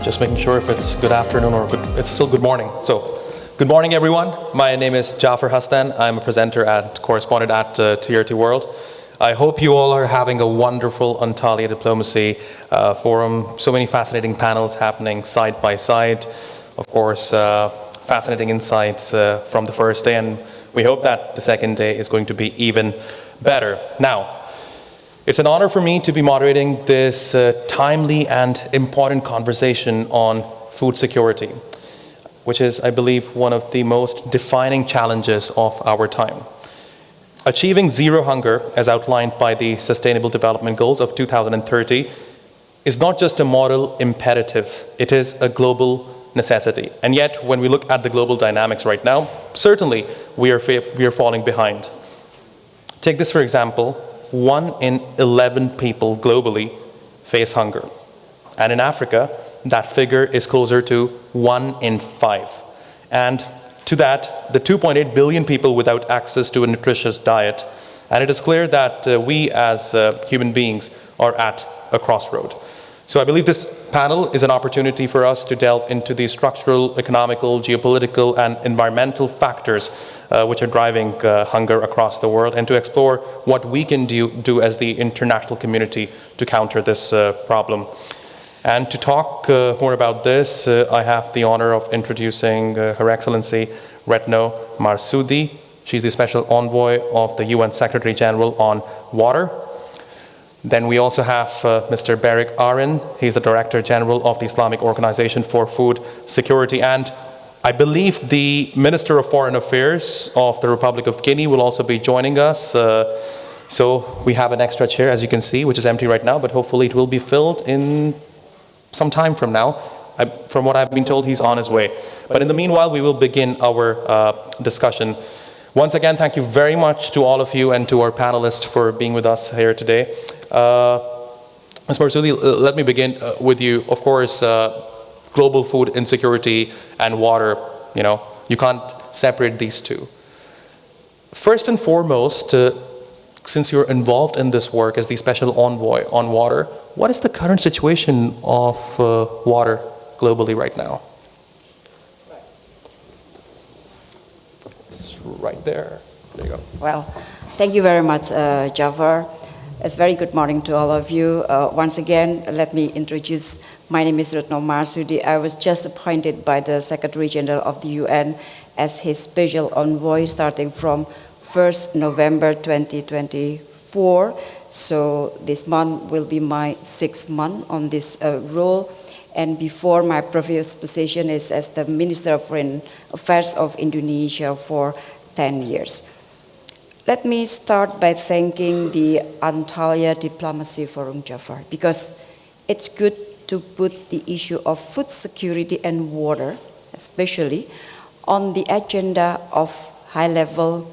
Just making sure if it's good afternoon or it's still good morning. So, good morning, everyone. My name is Jafar Hassan. I'm a presenter and correspondent at TRT World. I hope you all are having a wonderful Antalya Diplomacy Forum. So many fascinating panels happening side by side. Of course, fascinating insights from the first day, and we hope that the second day is going to be even better. Now, it's an honor for me to be moderating this timely and important conversation on food security, which is, I believe, one of the most defining challenges of our time. Achieving zero hunger, as outlined by the Sustainable Development Goals of 2030, is not just a moral imperative, it is a global necessity. And yet, when we look at the global dynamics right now, certainly we are falling behind. Take this for example. 1 in 11 people globally face hunger. And in Africa, that figure is closer to 1 in 5. And to that, the 2.8 billion people without access to a nutritious diet. And it is clear that we as human beings are at a crossroad. So I believe this panel is an opportunity for us to delve into the structural, economical, geopolitical, and environmental factors which are driving hunger across the world, and to explore what we can do as the international community to counter this problem. And to talk more about this, I have the honor of introducing Her Excellency Retno Marsudi. She's the Special Envoy of the UN Secretary General on Water. Then we also have Mr. Barik Arin. He's the Director General of the Islamic Organization for Food Security. And I believe the Minister of Foreign Affairs of the Republic of Guinea will also be joining us. So we have an extra chair, as you can see, which is empty right now, but hopefully it will be filled in some time from now. From what I've been told, he's on his way. But in the meanwhile, we will begin our discussion. Once again, thank you very much to all of you and to our panelists for being with us here today. Ms. Marsudi, let me begin with you. Of course, global food insecurity and water, you can't separate these two. First and foremost, since you're involved in this work as the Special Envoy on water, what is the current situation of water globally right now? It's right there. There you go. Well, thank you very much, Jafar. It's very good morning to all of you. Once again, let me introduce. My name is Retno Marsudi. I was just appointed by the Secretary General of the UN as his special envoy starting from 1st November 2024. So this month will be my 6th month on this role. And before, my previous position is as the Minister of Foreign Affairs of Indonesia for 10 years. Let me start by thanking the Antalya Diplomacy Forum, Jafar, because it's good to put the issue of food security and water, especially, on the agenda of high-level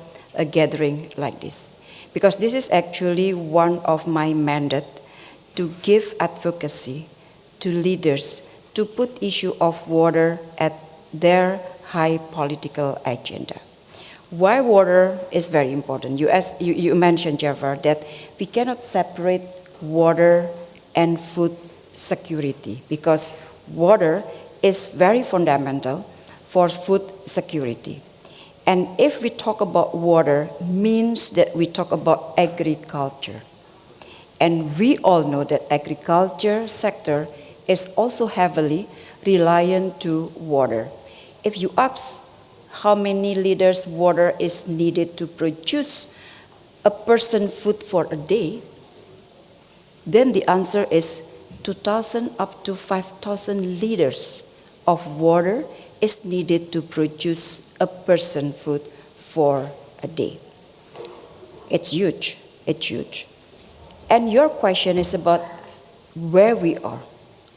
gathering like this. Because this is actually one of my mandate to give advocacy to leaders to put issue of water at their high political agenda. Why water is very important? You mentioned, Jafar, that we cannot separate water and food security because water is very fundamental for food security. And if we talk about water, means that we talk about agriculture. And we all know that agriculture sector is also heavily reliant to water. If you ask how many liters water is needed to produce a person food for a day, then the answer is 2,000 up to 5,000 liters of water is needed to produce a person food for a day. It's huge, it's huge. And your question is about where we are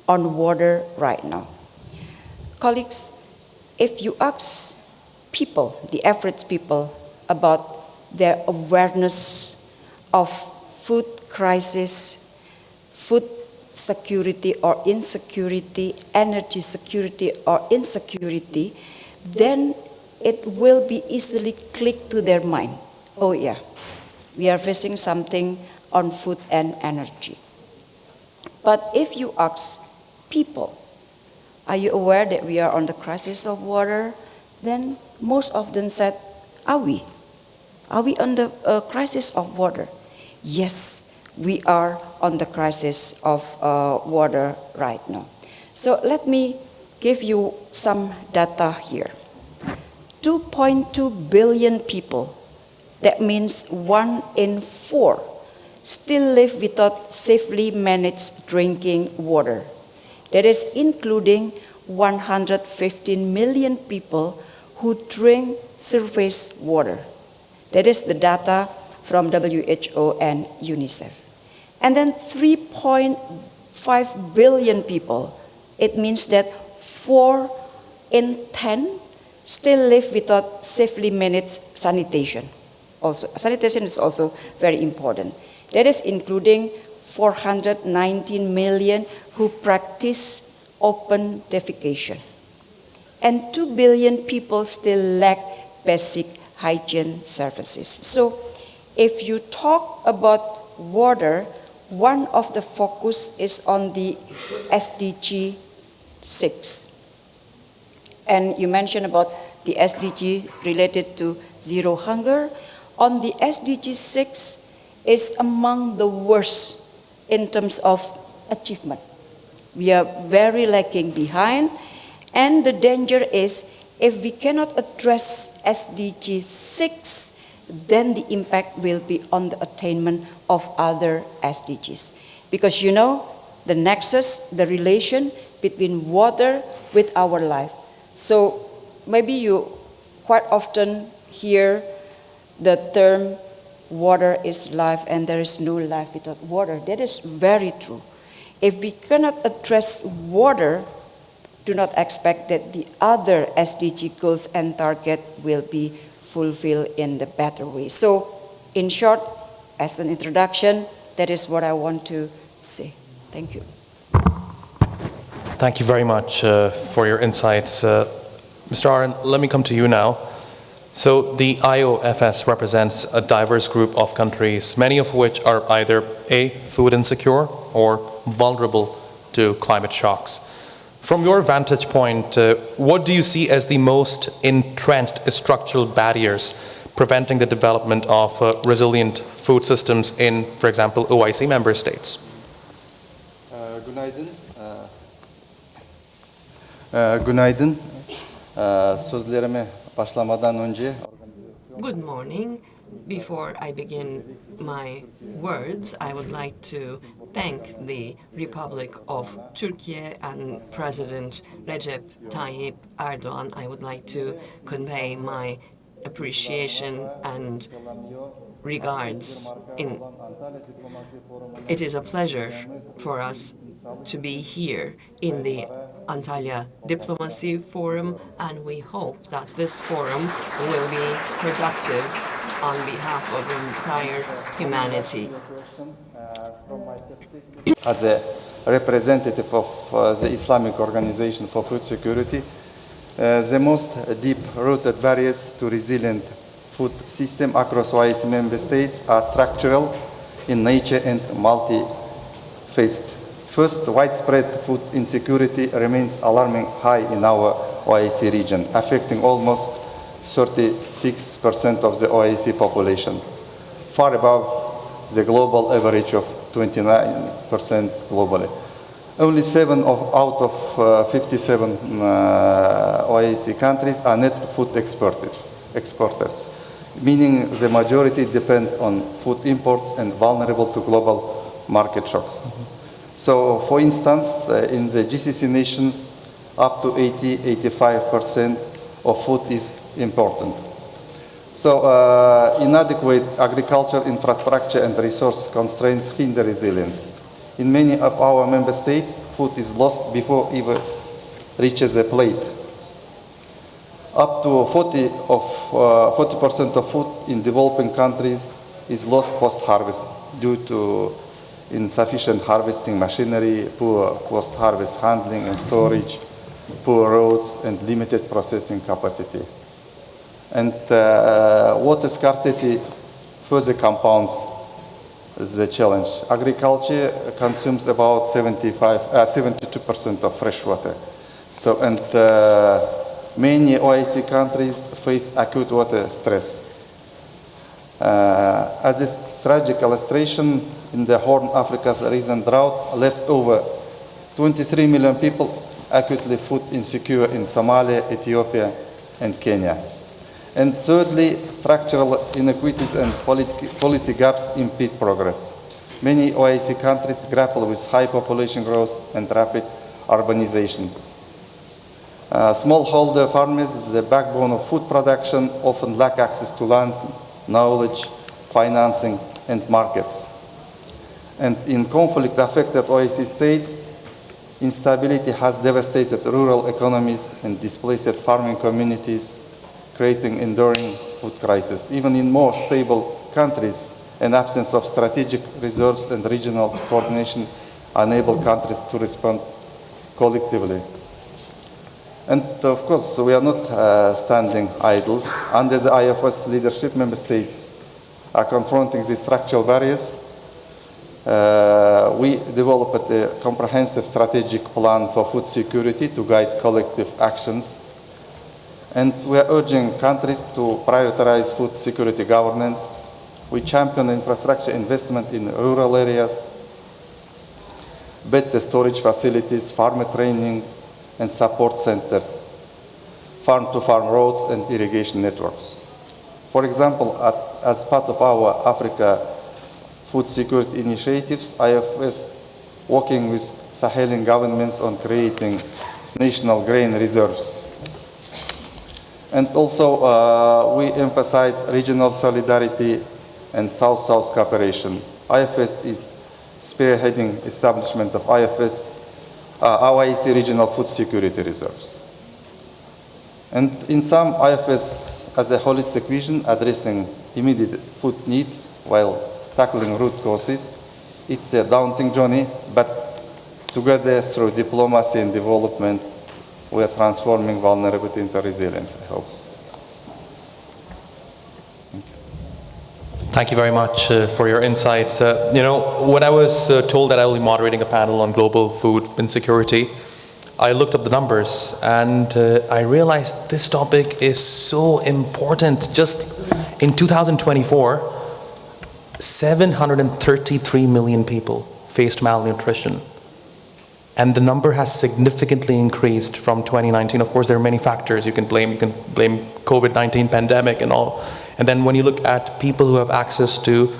on water right now. Colleagues, if you ask people, the average people, about their awareness of food crisis, food security or insecurity, energy security or insecurity, then it will be easily click to their mind. Oh yeah, we are facing something on food and energy. But if you ask people Are you aware that we are on the crisis of water? Then most often said, are we? Are we on the crisis of water? Yes, we are on the crisis of water right now. So let me give you some data here. 2.2 billion people, that means 1 in 4, still live without safely managed drinking water. That is including 115 million people who drink surface water. That is the data from WHO and UNICEF. And then 3.5 billion people, it means that 4 in 10 still live without safely managed sanitation. Also, sanitation is also very important. That is including 419 million who practice open defecation. And 2 billion people still lack basic hygiene services. So if you talk about water, one of the focus is on the SDG 6. And you mentioned about the SDG related to zero hunger. On the SDG 6 is among the worst in terms of achievement. We are very lacking behind, and the danger is if we cannot address SDG 6, then the impact will be on the attainment of other SDGs. Because you know, the nexus, the relation between water with our life. So maybe you quite often hear the term water is life and there is no life without water. That is very true. If we cannot address water, do not expect that the other SDG goals and target will be fulfilled in the better way. So in short, as an introduction, that is what I want to say. Thank you. Thank you very much for your insights. Mr. Aron, let me come to you now. So the IOFS represents a diverse group of countries, many of which are either A, food insecure or vulnerable to climate shocks. From your vantage point, what do you see as the most entrenched structural barriers preventing the development of resilient food systems in, for example, OIC member states? Günaydın. Günaydın. Sözlerime başlamadan önce Good morning. Before I begin my words, I would like to thank the Republic of Turkey and President Recep Tayyip Erdogan. I would like to convey my appreciation and regards. It is a pleasure for us to be here in the Antalya Diplomacy Forum, and we hope that this forum will be productive on behalf of the entire humanity. As a representative of the Islamic Organization for Food Security, the most deep-rooted barriers to resilient food system across OIC member states are structural in nature and multi-faced. First, widespread food insecurity remains alarming high in our OIC region, affecting almost 36% of the OIC population, far above the global average of 29% globally. Only 7 out of 57 OIC countries are net food exporters, meaning the majority depend on food imports and vulnerable to global market shocks. So, for instance, in the GCC nations, up to 80–85% of food is imported. So, inadequate agricultural infrastructure and resource constraints hinder resilience. In many of our member states, food is lost before it even reaches a plate. Up to 40% of food in developing countries is lost post-harvest due to insufficient harvesting machinery, poor post-harvest handling and storage, poor roads, and limited processing capacity. And water scarcity further compounds the challenge. Agriculture consumes about 72% of fresh water. So, and many OIC countries face acute water stress. As a tragic illustration, in the Horn Africa's recent drought left over 23 million people acutely food insecure in Somalia, Ethiopia, and Kenya. And thirdly, structural inequities and policy gaps impede progress. Many OIC countries grapple with high population growth and rapid urbanization. Smallholder farmers, the backbone of food production, often lack access to land, knowledge, financing, and markets. And in conflict-affected OIC states, instability has devastated rural economies and displaced farming communities, creating enduring food crisis. Even in more stable countries, an absence of strategic reserves and regional coordination enable countries to respond collectively. And of course, we are not standing idle. Under the IFS leadership, member states are confronting these structural barriers. We developed a comprehensive strategic plan for food security to guide collective actions. And we are urging countries to prioritize food security governance. We champion infrastructure investment in rural areas, better storage facilities, farmer training, and support centers, farm-to-farm roads, and irrigation networks. For example, as part of our Africa food security initiatives, IFS working with Sahelian governments on creating national grain reserves. And also, we emphasize regional solidarity and South-South cooperation. IFS is spearheading establishment of OIC regional food security reserves. And in sum, IFS has a holistic vision addressing immediate food needs while tackling root causes. It's a daunting journey, but together through diplomacy and development, we are transforming vulnerability into resilience, I hope. Thank you very much for your insights. When I was told that I will be moderating a panel on global food insecurity, I looked up the numbers and I realized this topic is so important. Just in 2024, 733 million people faced malnutrition. And the number has significantly increased from 2019. Of course, there are many factors you can blame. You can blame COVID-19 pandemic and all. And then when you look at people who have access to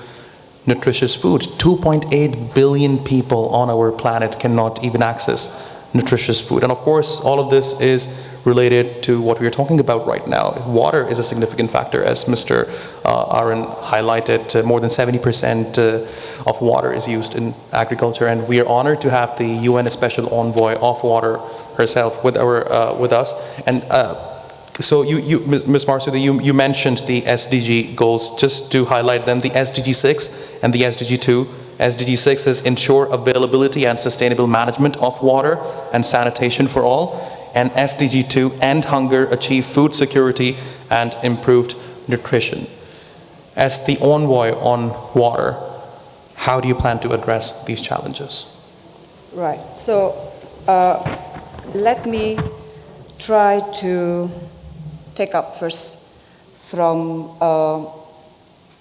nutritious food, 2.8 billion people on our planet cannot even access nutritious food. And of course, all of this is related to what we're talking about right now. Water is a significant factor, as Mr. Aaron highlighted. More than 70% of water is used in agriculture, and we are honored to have the UN Special Envoy of Water herself with us. And so Ms. Marsudi, you mentioned the SDG goals. Just to highlight them, the SDG 6 and the SDG 2. SDG 6 is ensure availability and sustainable management of water and sanitation for all. And SDG 2, end hunger, achieve food security, and improved nutrition. As the envoy on water, how do you plan to address these challenges? Right. So let me try to take up first from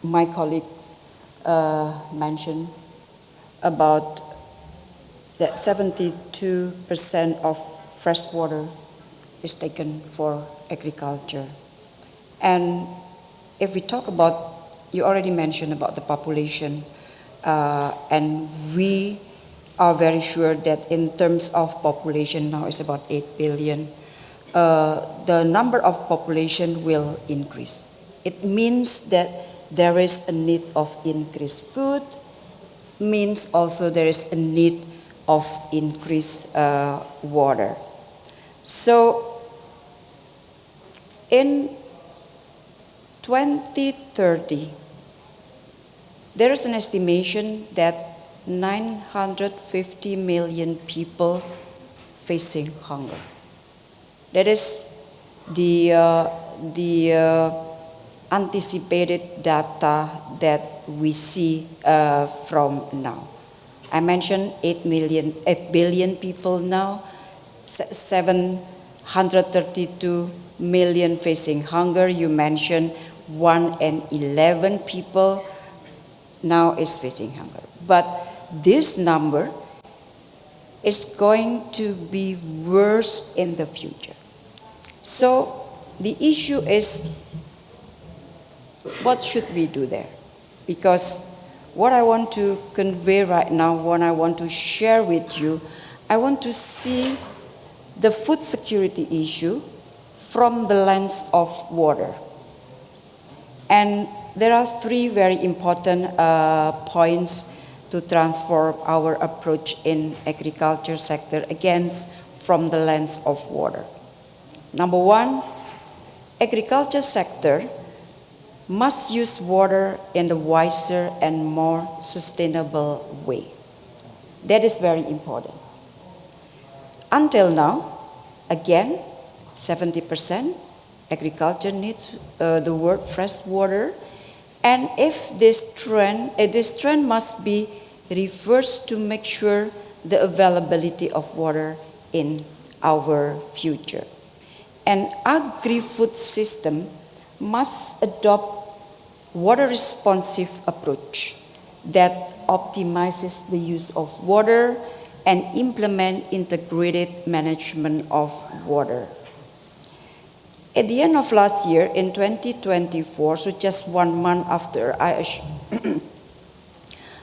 my colleague mentioned about that 72% of fresh water is taken for agriculture. And if we talk about, you already mentioned about the population, and we are very sure that in terms of population now is about 8 billion. The number of population will increase. It means that there is a need of increased food, means also there is a need of increased water. So in 2030, there is an estimation that 950 million people facing hunger. That is the anticipated data that we see from now. I mentioned 8 billion people now. 732 million facing hunger. You mentioned 1 in 11 people now is facing hunger. But this number is going to be worse in the future. So the issue is, what should we do there? Because what I want to convey right now, what I want to share with you, I want to see the food security issue from the lens of water. And there are three very important points to transform our approach in agriculture sector, again, from the lens of water. Number one, agriculture sector must use water in a wiser and more sustainable way. That is very important. Until now, again, 70% agriculture needs the word fresh water, and if this trend must be reversed to make sure the availability of water in our future. An agri-food system must adopt water-responsive approach that optimizes the use of water and implement integrated management of water. At the end of last year, in 2024, so just 1 month after I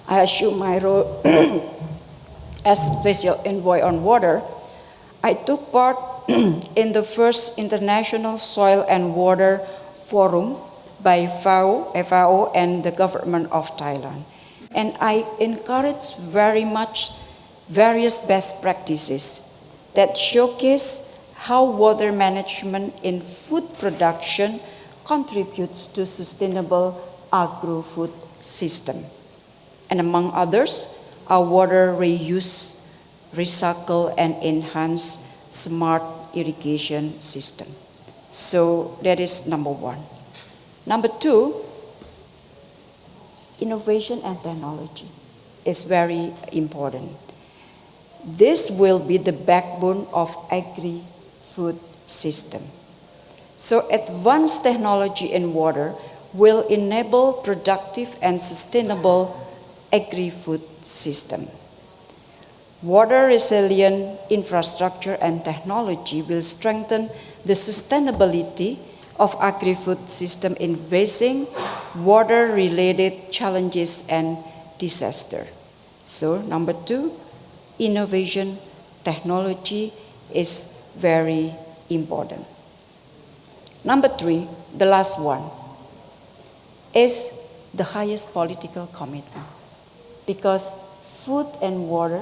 assumed my role as Special Envoy on Water, I took part in the first International Soil and Water Forum by FAO and the government of Thailand. And I encourage very much various best practices that showcase how water management in food production contributes to sustainable agro-food system. And among others, our water reuse, recycle, and enhance smart irrigation system. So that is number one. Number two, innovation and technology is very important. This will be the backbone of agri-food system. So advanced technology in water will enable productive and sustainable agri-food system. Water resilient infrastructure and technology will strengthen the sustainability of agri-food system in facing water-related challenges and disaster. So number two, innovation technology is very important. Number three, the last one, is the highest political commitment. Because food and water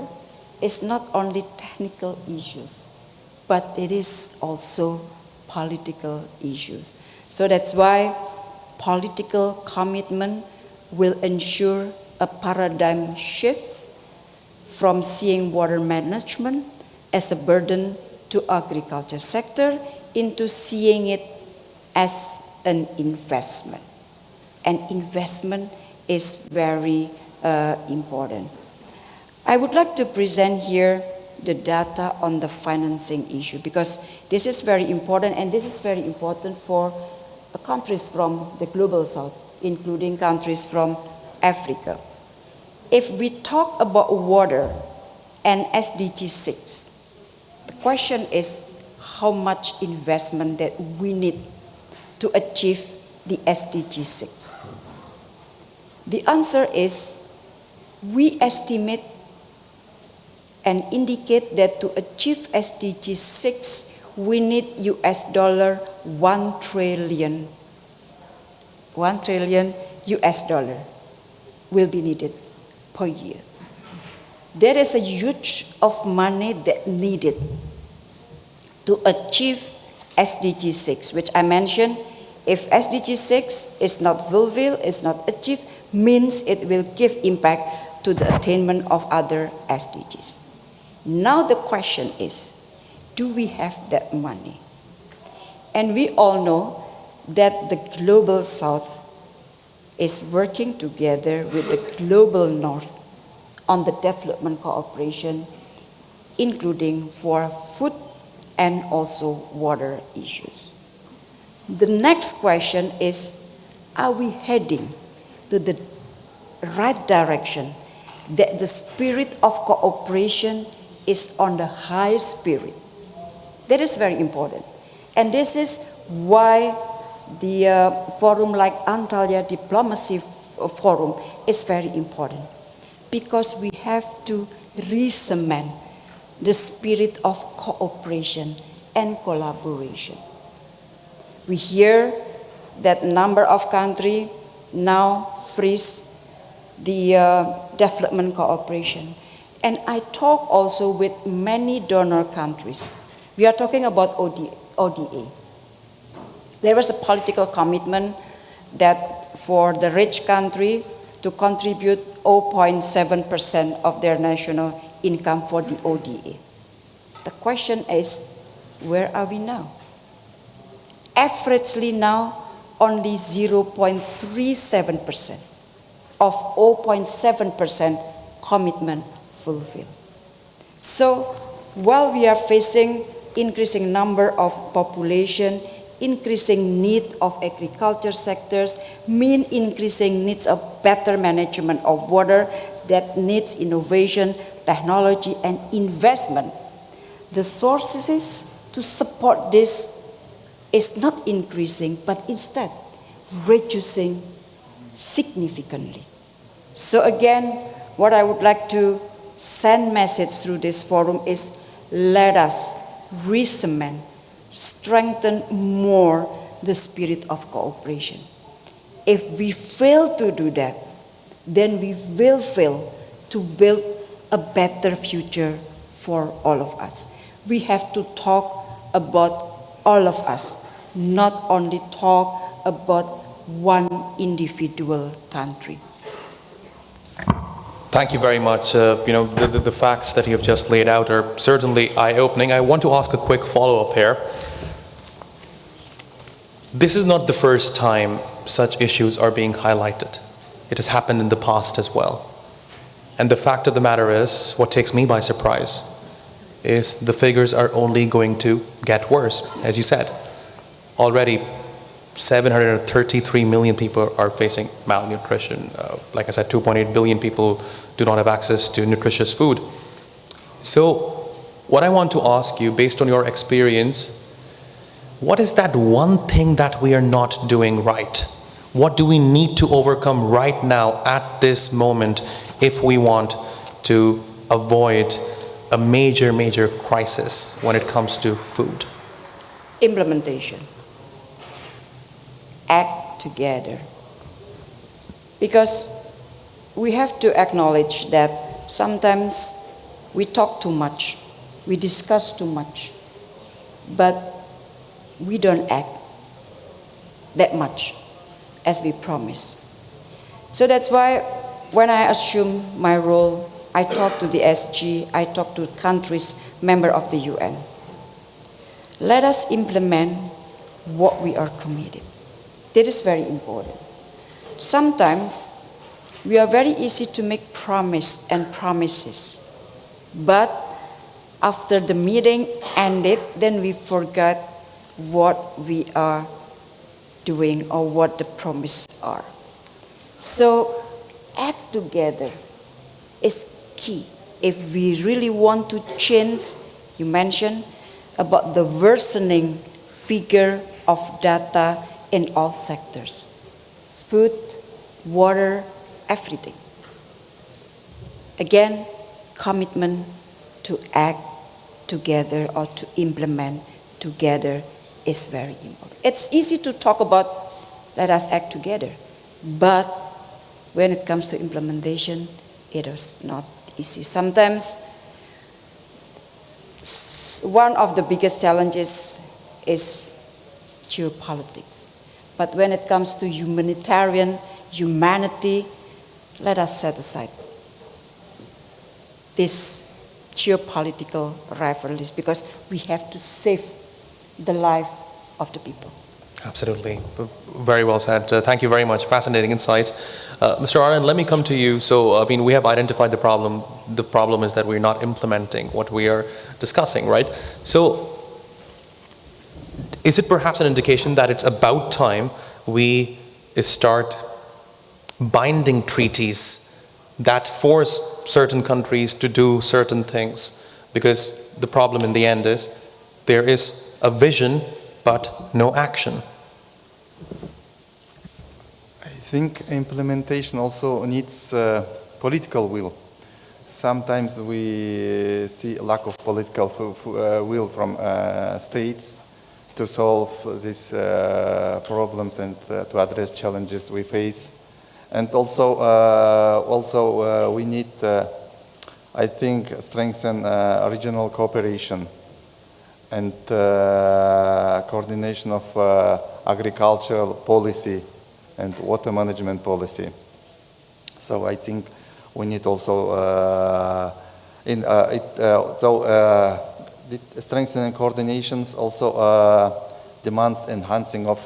is not only technical issues, but it is also political issues. So that's why political commitment will ensure a paradigm shift from seeing water management as a burden to agriculture sector into seeing it as an investment. And investment is very important. I would like to present here the data on the financing issue because this is very important, and this is very important for countries from the global south, including countries from Africa. If we talk about water and SDG 6, the question is how much investment that we need to achieve the SDG 6. The answer is we estimate and indicate that to achieve SDG 6, we need $1 trillion. $1 trillion will be needed per year. There is a huge of money that needed to achieve SDG 6, which I mentioned. If SDG 6 is not fulfilled, is not achieved, means it will give impact to the attainment of other SDGs. Now the question is, do we have that money? And we all know that the global south is working together with the global north on the development cooperation, including for food and also water issues. The next question is, are we heading to the right direction, that the spirit of cooperation is on the high spirit? That is very important. And this is why the forum like Antalya Diplomacy Forum is very important, because we have to re-cement the spirit of cooperation and collaboration. We hear that a number of countries now freeze the development cooperation. And I talk also with many donor countries. We are talking about ODA. There was a political commitment that for the rich country to contribute 0.7% of their national income for the ODA. The question is, where are we now? Averagely now, only 0.37% of 0.7% commitment fulfilled. So while we are facing increasing number of population, increasing need of agriculture sectors, mean increasing needs of better management of water that needs innovation, technology, and investment, the sources to support this is not increasing, but instead reducing significantly. So again, what I would like to send message through this forum is, let us re-cement, strengthen more the spirit of cooperation. If we fail to do that, then we will fail to build a better future for all of us. We have to talk about all of us, not only talk about one individual country. Thank you very much. The facts that you have just laid out are certainly eye-opening. I want to ask a quick follow-up here. This is not the first time such issues are being highlighted. It has happened in the past as well. And the fact of the matter is, what takes me by surprise is the figures are only going to get worse. As you said, already 733 million people are facing malnutrition. Like I said, 2.8 billion people do not have access to nutritious food. So what I want to ask you, based on your experience, what is that one thing that we are not doing right? What do we need to overcome right now at this moment if we want to avoid a major crisis when it comes to food? Implementation. Act together. Because we have to acknowledge that sometimes we talk too much, we discuss too much, but we don't act that much as we promise. So that's why when I assume my role, I talk to the SG, I talk to countries, member of the UN. Let us implement what we are committed. That is very important. Sometimes we are very easy to make promises, but after the meeting ended, then we forgot what we are doing or what the promises are. So act together is key. If we really want to change, you mentioned about the worsening figure of data in all sectors, food, water, everything. Again, commitment to act together or to implement together is very important. It's easy to talk about let us act together, but when it comes to implementation, it is not easy. Sometimes one of the biggest challenges is geopolitics. But when it comes to humanity, let us set aside this geopolitical rivalries, because we have to save the life of the people. Absolutely. Very well said. Thank you very much. Fascinating insights. Mr. Aryan, let me come to you. So, we have identified the problem. The problem is that we're not implementing what we are discussing, right? So, Is it perhaps an indication that it's about time we start binding treaties that force certain countries to do certain things? Because the problem in the end is there is a vision but no action. I think implementation also needs political will. Sometimes we see a lack of political will from states to solve these problems and to address challenges we face. And also, we need, I think, strengthen regional cooperation and coordination of agricultural policy and water management policy. So I think we need also strengthening coordinations also demands enhancing of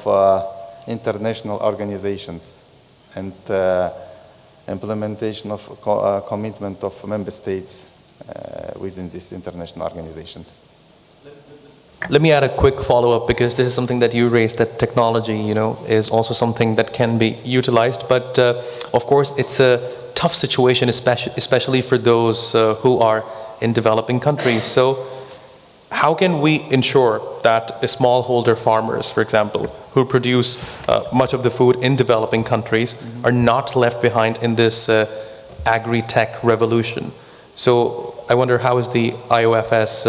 international organizations and implementation of commitment of member states within these international organizations. Let me add a quick follow-up, because this is something that you raised, that technology, is also something that can be utilized. But of course, it's a tough situation, especially for those who are in developing countries. So how can we ensure that smallholder farmers, for example, who produce much of the food in developing countries, are not left behind in this agri-tech revolution? So I wonder, how is the IOFS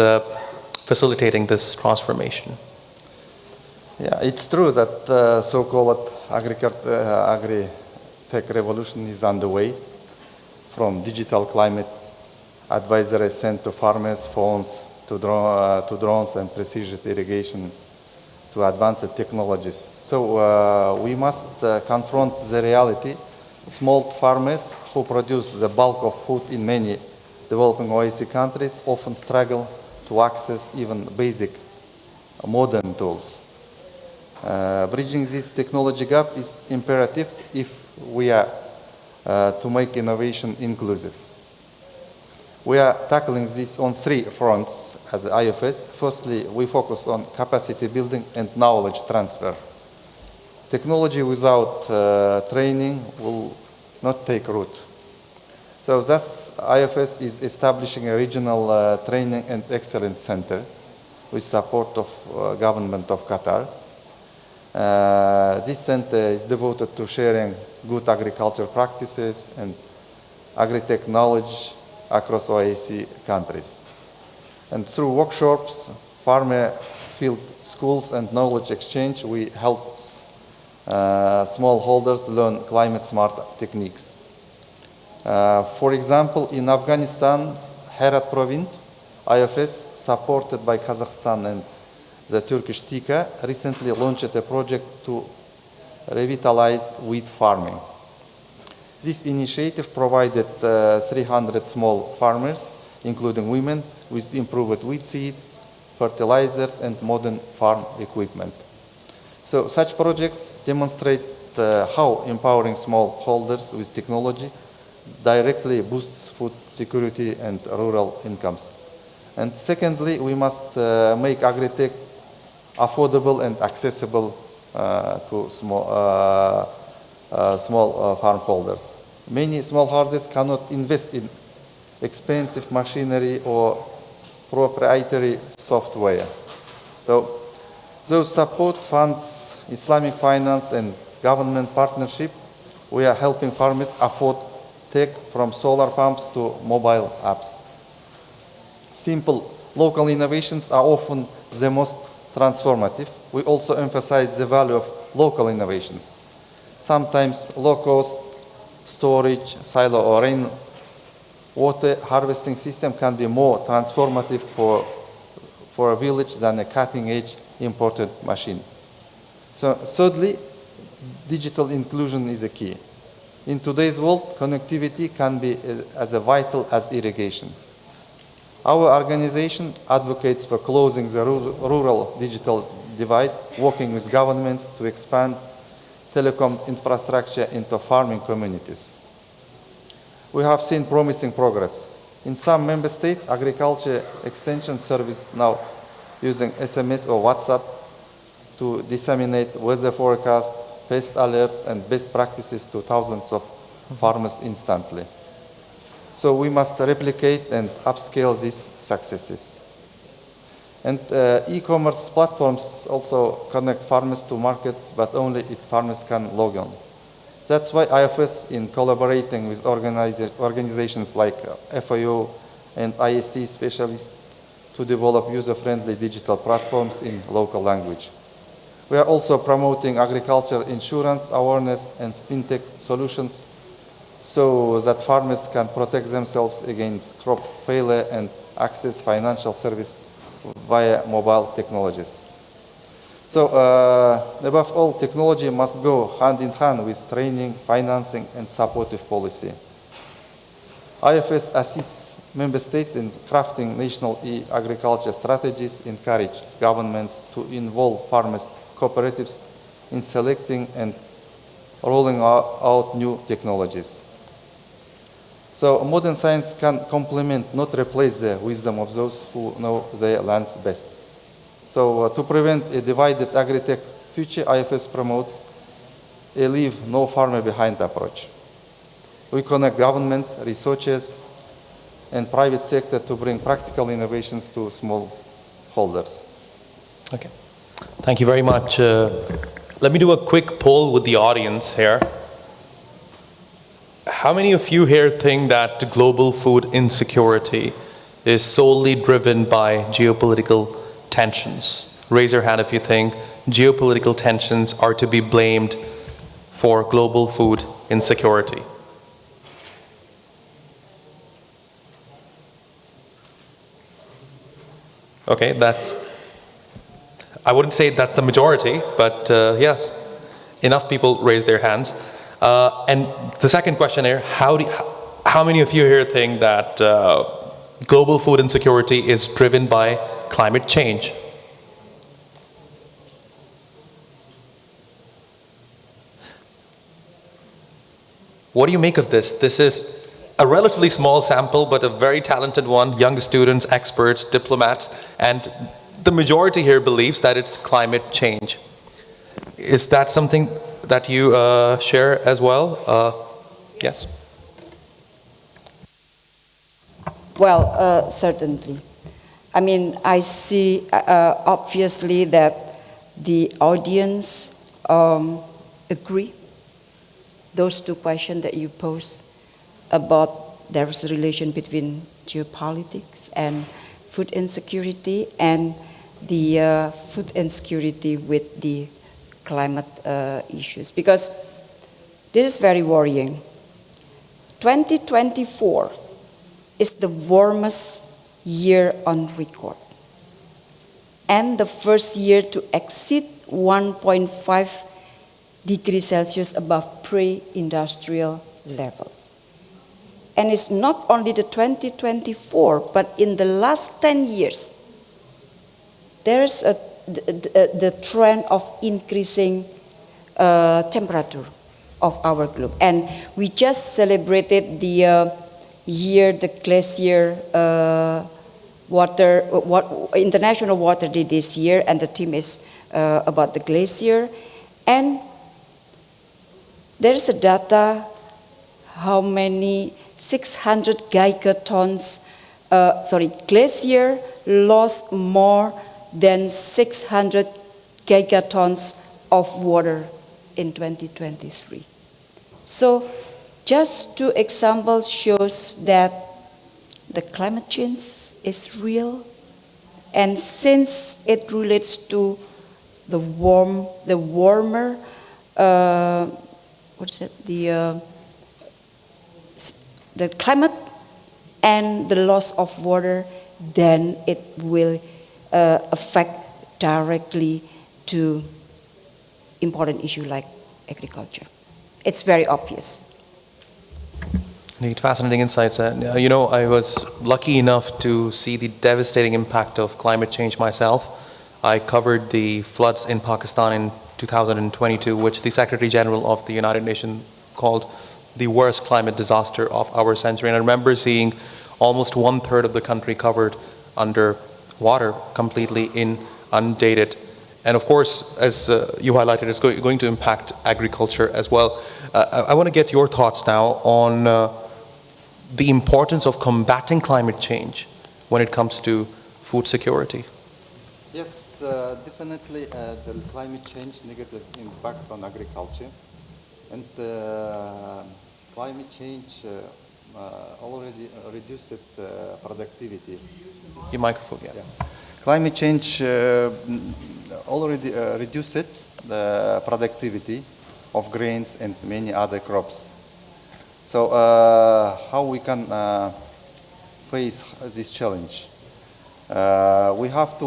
facilitating this transformation? Yeah, it's true that so-called agri-tech revolution is underway, from digital climate advisory sent to farmers' phones to drones and precision irrigation to advanced technologies. So we must confront the reality. Small farmers who produce the bulk of food in many developing OECD countries often struggle to access even basic modern tools. Bridging this technology gap is imperative if we are to make innovation inclusive. We are tackling this on 3 fronts as the IFS. Firstly, we focus on capacity building and knowledge transfer. Technology without training will not take root. So thus, IFS is establishing a regional training and excellence center with support of government of Qatar. This center is devoted to sharing good agriculture practices and agri-tech knowledge across OECD countries. And through workshops, farmer field schools and knowledge exchange, we help smallholders learn climate-smart techniques. For example, in Afghanistan's Herat province, IFS, supported by Kazakhstan and the Turkish TICA, recently launched a project to revitalize wheat farming. This initiative provided 300 small farmers, including women, with improved wheat seeds, fertilizers, and modern farm equipment. So such projects demonstrate how empowering smallholders with technology directly boosts food security and rural incomes. And secondly, we must make agri-tech affordable and accessible to small farm holders. Many smallholders cannot invest in expensive machinery or proprietary software. So those support funds, Islamic finance and government partnership, we are helping farmers afford tech from solar pumps to mobile apps. Simple local innovations are often the most transformative. We also emphasize the value of local innovations. Sometimes low-cost storage, silo or rainwater harvesting system can be more transformative for a village than a cutting-edge imported machine. So thirdly, digital inclusion is a key. In today's world, connectivity can be as vital as irrigation. Our organization advocates for closing the rural digital divide, working with governments to expand telecom infrastructure into farming communities. We have seen promising progress. In some member states, agriculture extension service now using SMS or WhatsApp to disseminate weather forecasts, pest alerts, and best practices to thousands of farmers instantly. So we must replicate and upscale these successes. And e-commerce platforms also connect farmers to markets, but only if farmers can log on. That's why IFS, in collaborating with organizations like FAO and IST specialists, to develop user-friendly digital platforms in local language. We are also promoting agriculture insurance awareness and fintech solutions so that farmers can protect themselves against crop failure and access financial service via mobile technologies. So above all, technology must go hand in hand with training, financing, and supportive policy. IFS assists member states in crafting national e-agriculture strategies, encourage governments to involve farmers, cooperatives in selecting and rolling out new technologies. So modern science can complement, not replace the wisdom of those who know their lands best. So to prevent a divided agri-tech future, IFS promotes a leave no farmer behind approach. We connect governments, researchers, and private sector to bring practical innovations to smallholders. Okay, thank you very much. Let me do a quick poll with the audience here. How many of you here think that global food insecurity is solely driven by geopolitical tensions? Raise your hand if you think geopolitical tensions are to be blamed for global food insecurity. Okay, I wouldn't say that's the majority, but yes, enough people raise their hands. And the second question here, how many of you here think that global food insecurity is driven by climate change? What do you make of this? This is a relatively small sample, but a very talented one, young students, experts, diplomats, and the majority here believes that it's climate change. Is that something that you share as well? Yes. Well, certainly. I mean, I see obviously that the audience agree. Those two questions that you pose about there's a relation between geopolitics and food insecurity and the food insecurity with the climate issues. Because this is very worrying. 2024 is the warmest year on record and the first year to exceed 1.5 degrees Celsius above pre-industrial levels. And it's not only the 2024, but in the last 10 years, there's the trend of increasing temperature of our globe. And we just celebrated the glacier International Water Day this year, and the theme is about the glacier. And there's a data how many 600 gigatons, glacier lost more than 600 gigatons of water in 2023. So just two examples shows that the climate change is real, and since it relates to the warmer, the climate and the loss of water, then it will affect directly to important issue like agriculture. It's very obvious. Indeed, fascinating insights. You know, I was lucky enough to see the devastating impact of climate change myself. I covered the floods in Pakistan in 2022, which the Secretary General of the United Nations called the worst climate disaster of our century. And I remember seeing almost 1/3 of the country covered under water, completely inundated. And of course, as you highlighted, it's going to impact agriculture as well. I want to get your thoughts now on the importance of combating climate change when it comes to food security. Yes, definitely the climate change negative impact on agriculture. And climate change already reduced productivity. Your microphone, yeah. Climate change already reduced the productivity of grains and many other crops. So how we can face this challenge? We have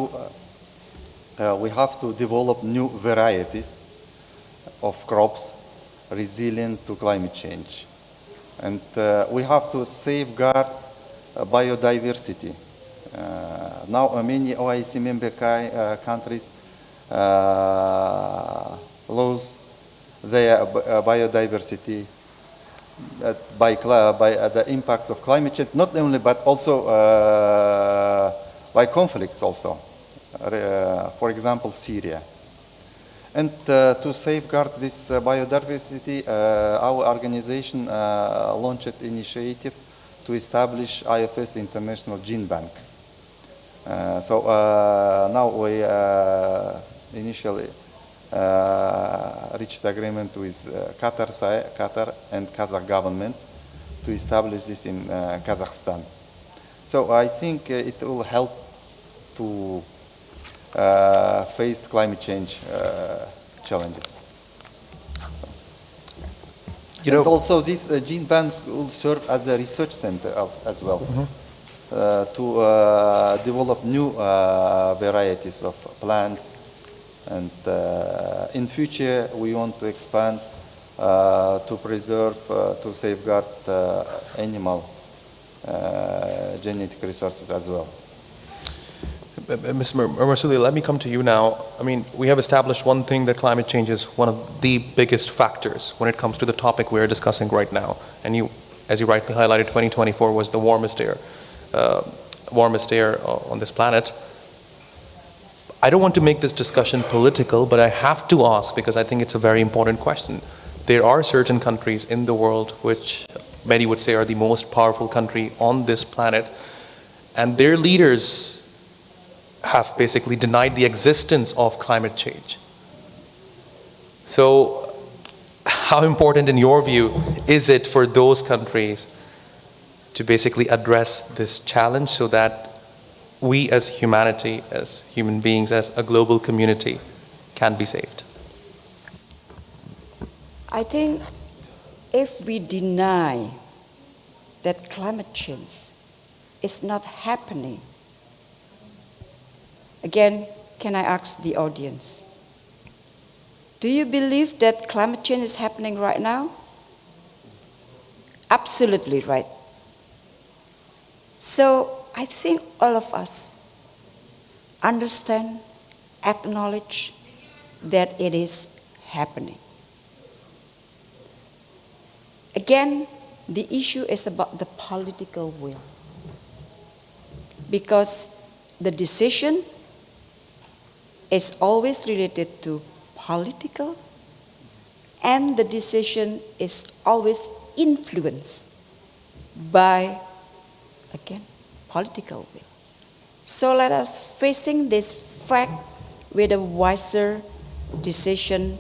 to develop new varieties of crops resilient to climate change. And we have to safeguard biodiversity. Now many OIC member countries lose their biodiversity by the impact of climate change, not only but also by conflicts also. For example, Syria. And to safeguard this biodiversity, our organization launched an initiative to establish IFS International Gene Bank. So now we initially reached agreement with Qatar and Kazakh government to establish this in Kazakhstan. So I think it will help to face climate change challenges. And also this gene bank will serve as a research center as well. To develop new varieties of plants, and in future we want to expand to preserve, to safeguard animal genetic resources as well. Ms. Marsuli, let me come to you now. I mean, we have established one thing, that climate change is one of the biggest factors when it comes to the topic we're discussing right now. And you, as you rightly highlighted, 2024 was the warmest year on this planet. I don't want to make this discussion political, but I have to ask because I think it's a very important question. There are certain countries in the world which many would say are the most powerful country on this planet, and their leaders have basically denied the existence of climate change. So how important in your view is it for those countries to basically address this challenge so that we as humanity, as human beings, as a global community can be saved? I think if we deny that climate change is not happening, again, can I ask the audience, do you believe that climate change is happening right now? Absolutely right. So I think all of us understand, acknowledge that it is happening. Again, the issue is about the political will. Because the decision is always related to political, and the decision is always influenced by, again, political will. So let us facing this fact with a wiser decision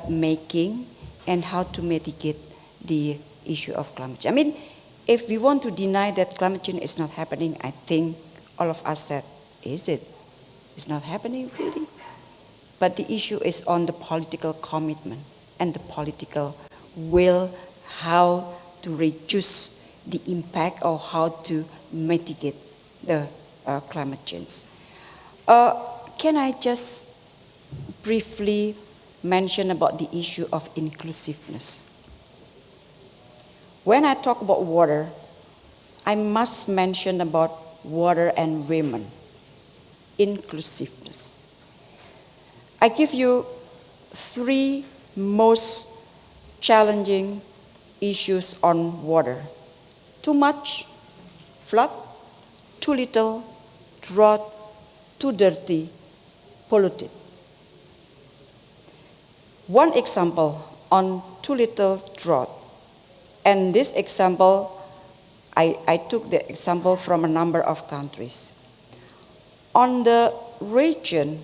making and how to mitigate the issue of climate change. I mean, if we want to deny that climate change is not happening, I think all of us said, is it? It's not happening really? But the issue is on the political commitment and the political will, how to reduce the impact or how to mitigate the climate change. Can I just briefly mention about the issue of inclusiveness? When I talk about water, I must mention about water and women, inclusiveness. I give you 3 most challenging issues on water. Too much, flood; too little, drought; too dirty, polluted. One example on too little drought. And this example, I took the example from a number of countries. On the region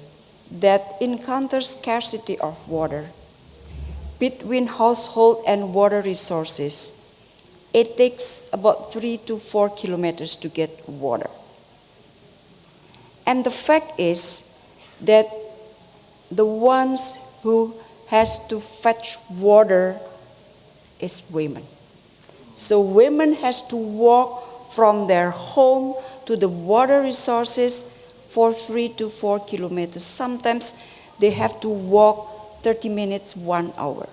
that encounters scarcity of water, between household and water resources, it takes about 3 to 4 kilometers to get water. And the fact is that the ones who has to fetch water is women. So women has to walk from their home to the water resources for 3 to 4 kilometers. Sometimes they have to walk 30 minutes, 1 hour.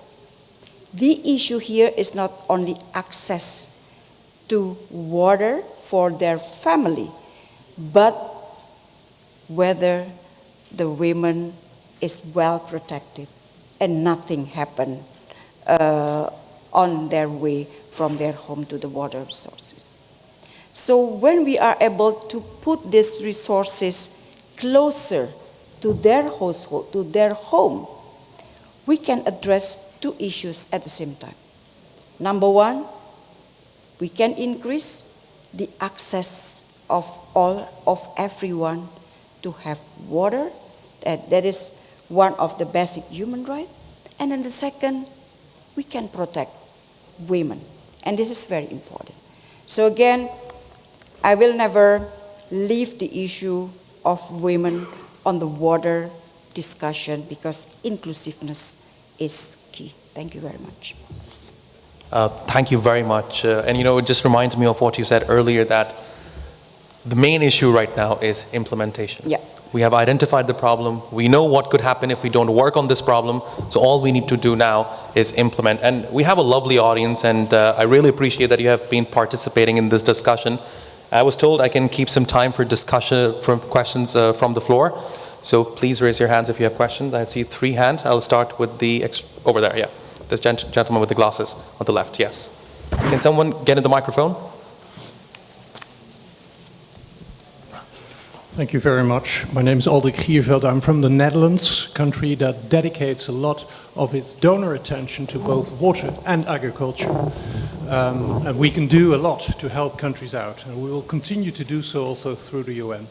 The issue here is not only access to water for their family, but whether the women is well protected and nothing happened on their way from their home to the water resources. So when we are able to put these resources closer to their household, to their home, we can address two issues at the same time. Number one, we can increase the access of everyone to have water. That is one of the basic human rights. And then the second, we can protect women. And this is very important. So again, I will never leave the issue of women on the water discussion because inclusiveness is key. Thank you very much. Thank you very much. And it just reminds me of what you said earlier, that the main issue right now is implementation. Yeah. We have identified the problem. We know what could happen if we don't work on this problem. So all we need to do now is implement. And we have a lovely audience, and I really appreciate that you have been participating in this discussion. I was told I can keep some time for discussion, for questions from the floor. So please raise your hands if you have questions. I see 3 hands. I'll start with the, over there, yeah. This gentleman with the glasses on the left, yes. Can someone get in the microphone? Thank you very much. My name is Aldrik Gierveld. I'm from the Netherlands, country that dedicates a lot of its donor attention to both water and agriculture. And we can do a lot to help countries out, and we will continue to do so also through the UN.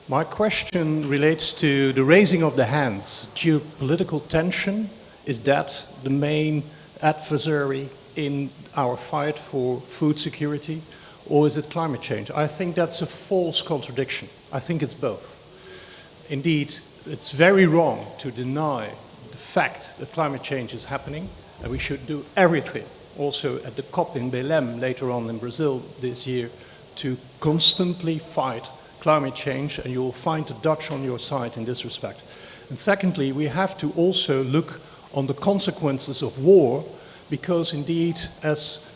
My question relates to the raising of the hands. Geopolitical tension, is that the main adversary in our fight for food security, or is it climate change? I think that's a false contradiction. I think it's both. Indeed, it's very wrong to deny the fact that climate change is happening, and we should do everything, also at the COP in Belém later on in Brazil this year, to constantly fight climate change, and you will find the Dutch on your side in this respect. And secondly, we have to also look on the consequences of war, because indeed, as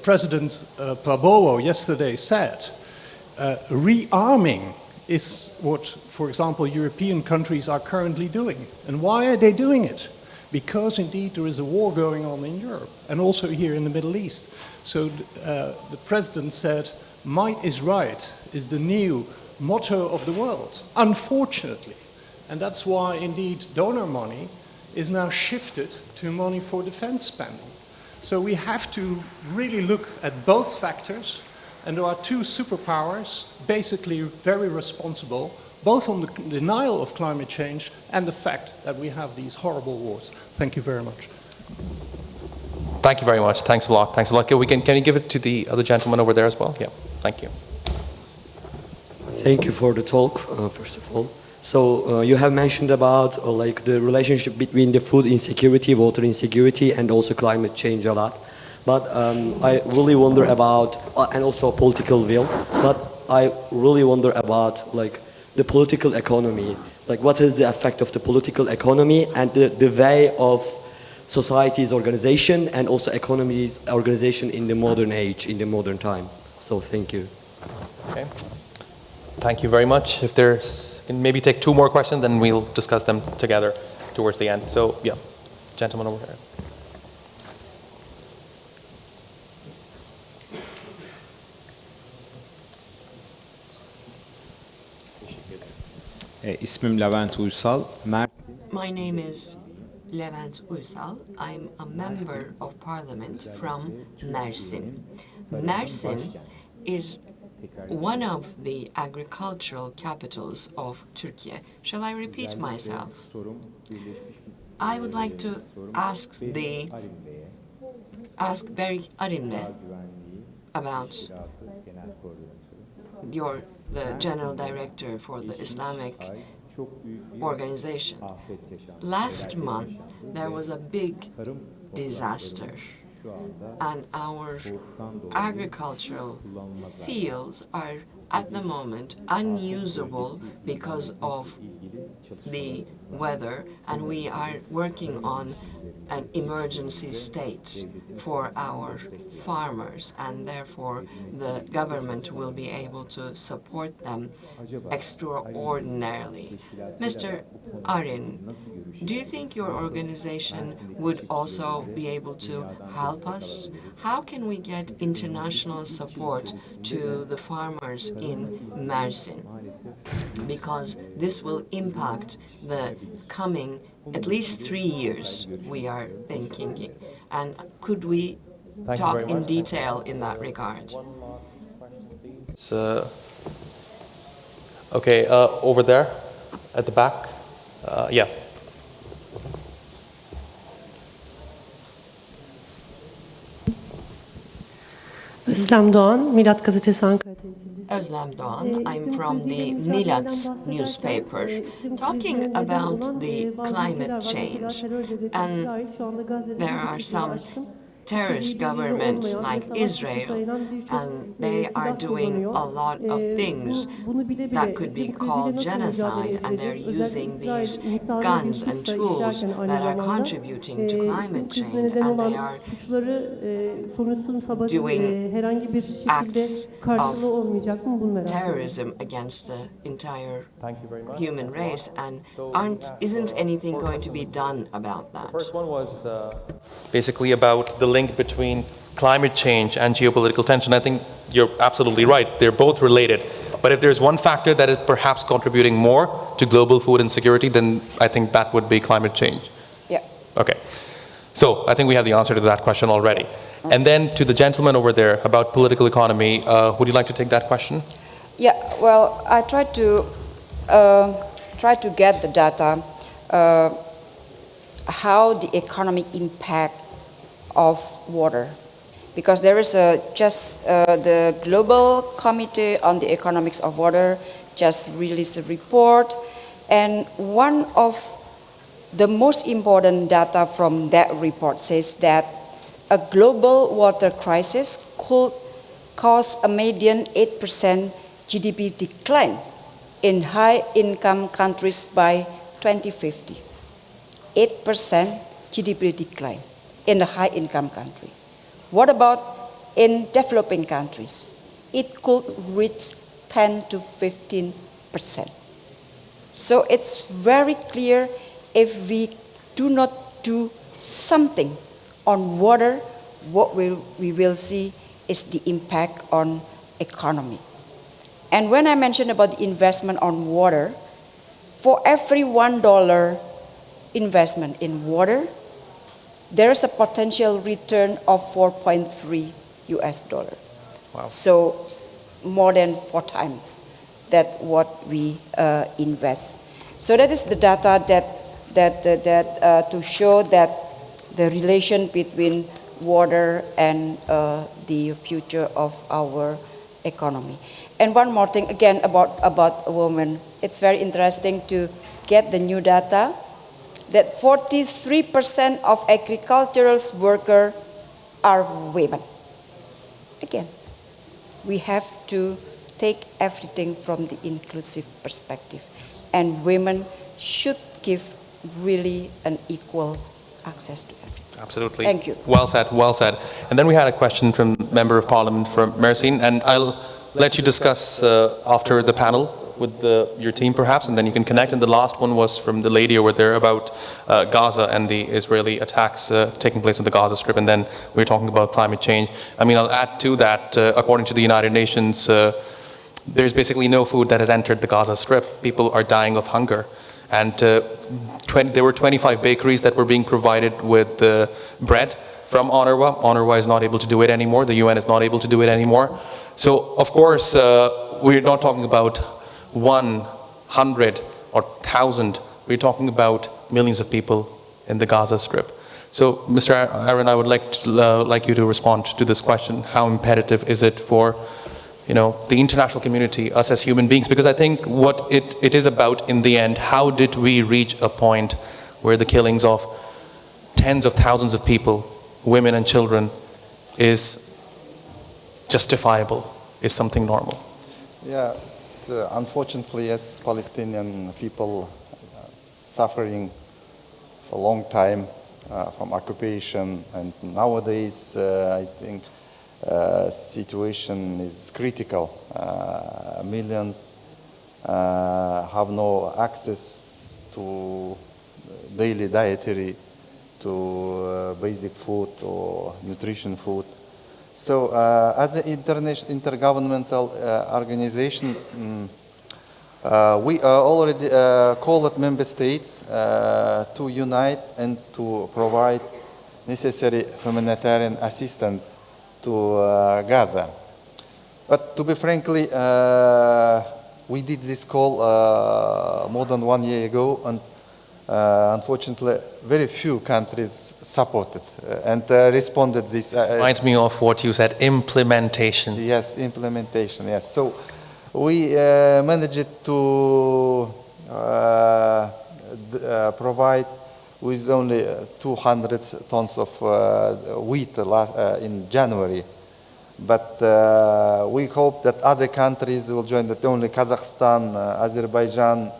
President Prabowo yesterday said, rearming is what, for example, European countries are currently doing. And why are they doing it? Because indeed there is a war going on in Europe and also here in the Middle East. So the president said, might is right is the new motto of the world, unfortunately. And that's why indeed donor money is now shifted to money for defense spending. So we have to really look at both factors, and there are two superpowers basically very responsible, both on the denial of climate change and the fact that we have these horrible wars. Thank you very much. Thank you very much. Thanks a lot. Thanks a lot. Can you give it to the other gentleman over there as well? Yeah. Thank you. Thank you for the talk, first of all. So you have mentioned about like the relationship between the food insecurity, water insecurity, and also climate change a lot. But I really wonder about, and also political will, but I really wonder about like the political economy. Like what is the effect of the political economy and the way of society's organization and also economy's organization in the modern age, in the modern time. So thank you. Okay. Thank you very much. If there's, can maybe take 2 more questions, then we'll discuss them together towards the end. So yeah, gentleman over there. İsmim Levent Uysal. My name is Levent Uysal. I'm a member of parliament from Mersin. Mersin is one of the agricultural capitals of Turkey. Shall I repeat myself? I would like to ask very Arimne about the General Director for the Islamic organization. Last month, there was a big disaster, and our agricultural fields are at the moment unusable because of the weather, and we are working on an emergency state for our farmers, and therefore the government will be able to support them extraordinarily. Mr. Arin, do you think your organization would also be able to help us? How can we get international support to the farmers in Mersin? Because this will impact the coming at least 3 years, we are thinking. And could we talk in detail in that regard? Okay, over there at the back. Yeah. Özlem Doğan, Milat Gazetesi Ankara temsilcisi. Özlem Doğan, I'm from the Milat newspaper, talking about the climate change. And there are some terrorist governments like Israel, and they are doing a lot of things that could be called genocide, and they're using these guns and tools that are contributing to climate change, and they are doing acts of terrorism against the entire human race, and isn't anything going to be done about that? First one was basically about the link between climate change and geopolitical tension. I think you're absolutely right. They're both related. But if there's one factor that is perhaps contributing more to global food insecurity, then I think that would be climate change. Yeah. Okay. So I think we have the answer to that question already. And then to the gentleman over there about political economy, would you like to take that question? Yeah, well, I tried to get the data, how the economic impact of water, because there is the Global Committee on the Economics of Water just released a report, and one of the most important data from that report says that a global water crisis could cause a median 8% GDP decline in high-income countries by 2050. 8% GDP decline in the high-income country. What about in developing countries? It could reach 10 to 15%. So it's very clear, if we do not do something on water, what we will see is the impact on economy. And when I mentioned about the investment on water, for every $1 investment in water, there is a potential return of $4.3 US. Wow. So more than 4 times that what we invest. So that is the data that to show that the relation between water and the future of our economy. And one more thing, again, about women. It's very interesting to get the new data that 43% of agricultural workers are women. Again, we have to take everything from the inclusive perspective. And women should give really an equal access to everything. Absolutely. Thank you. Well said, well said. And then we had a question from Member of Parliament from Mersin, and I'll let you discuss after the panel with your team perhaps, and then you can connect. And the last one was from the lady over there about Gaza and the Israeli attacks taking place on the Gaza Strip, and then we were talking about climate change. I mean, I'll add to that, according to the United Nations, there's basically no food that has entered the Gaza Strip. People are dying of hunger. And there were 25 bakeries that were being provided with bread from UNRWA. UNRWA is not able to do it anymore. The UN is not able to do it anymore. So, of course, we're not talking about 100 or 1,000. We're talking about millions of people in the Gaza Strip. So, Mr. Aaron, I would like you to respond to this question. How imperative is it for the international community, us as human beings? Because I think what it is about in the end, how did we reach a point where the killings of tens of thousands of people, women and children, is justifiable, is something normal? Yeah, unfortunately, yes, Palestinian people suffering for a long time from occupation, and nowadays I think situation is critical. Millions have no access to daily dietary, to basic food or nutrition food. So as an intergovernmental organization, we already called member states to unite and to provide necessary humanitarian assistance to Gaza. But to be frankly, we did this call more than 1 year ago, and unfortunately, very few countries supported and responded this. Reminds me of what you said, implementation. Yes, implementation, yes. So we managed to provide with only 200 tons of wheat in January. But we hope that other countries will join, not only Kazakhstan, Azerbaijan,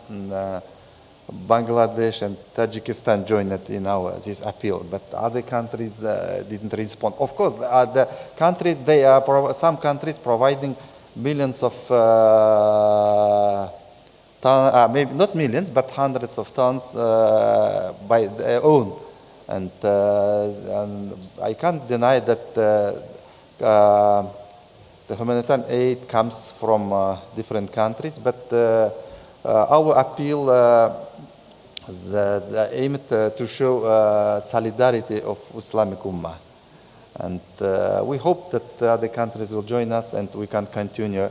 Bangladesh and Tajikistan joined in this appeal, but other countries didn't respond. Of course, the countries, some countries providing millions of maybe not millions, but hundreds of tons by their own. And I can't deny that the humanitarian aid comes from different countries, but our appeal the aim to show solidarity of Islamic Ummah. And we hope that other countries will join us and we can continue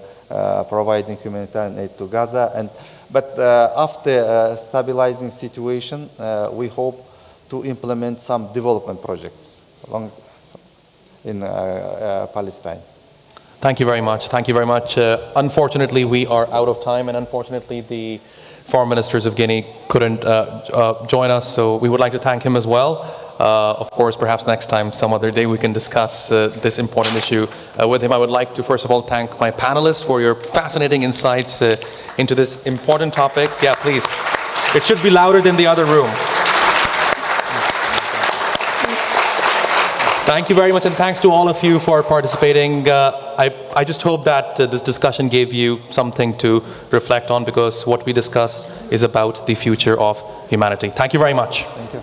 providing humanitarian aid to Gaza. But after stabilizing situation, we hope to implement some development projects in Palestine. Thank you very much. Thank you very much. Unfortunately, we are out of time, and unfortunately, the foreign ministers of Guinea couldn't join us, so we would like to thank him as well. Of course, perhaps next time, some other day, we can discuss this important issue with him. I would like to, first of all, thank my panelists for your fascinating insights into this important topic. Yeah, please. It should be louder than the other room. Thank you very much, and thanks to all of you for participating. I just hope that this discussion gave you something to reflect on, because what we discussed is about the future of humanity. Thank you very much. Thank you.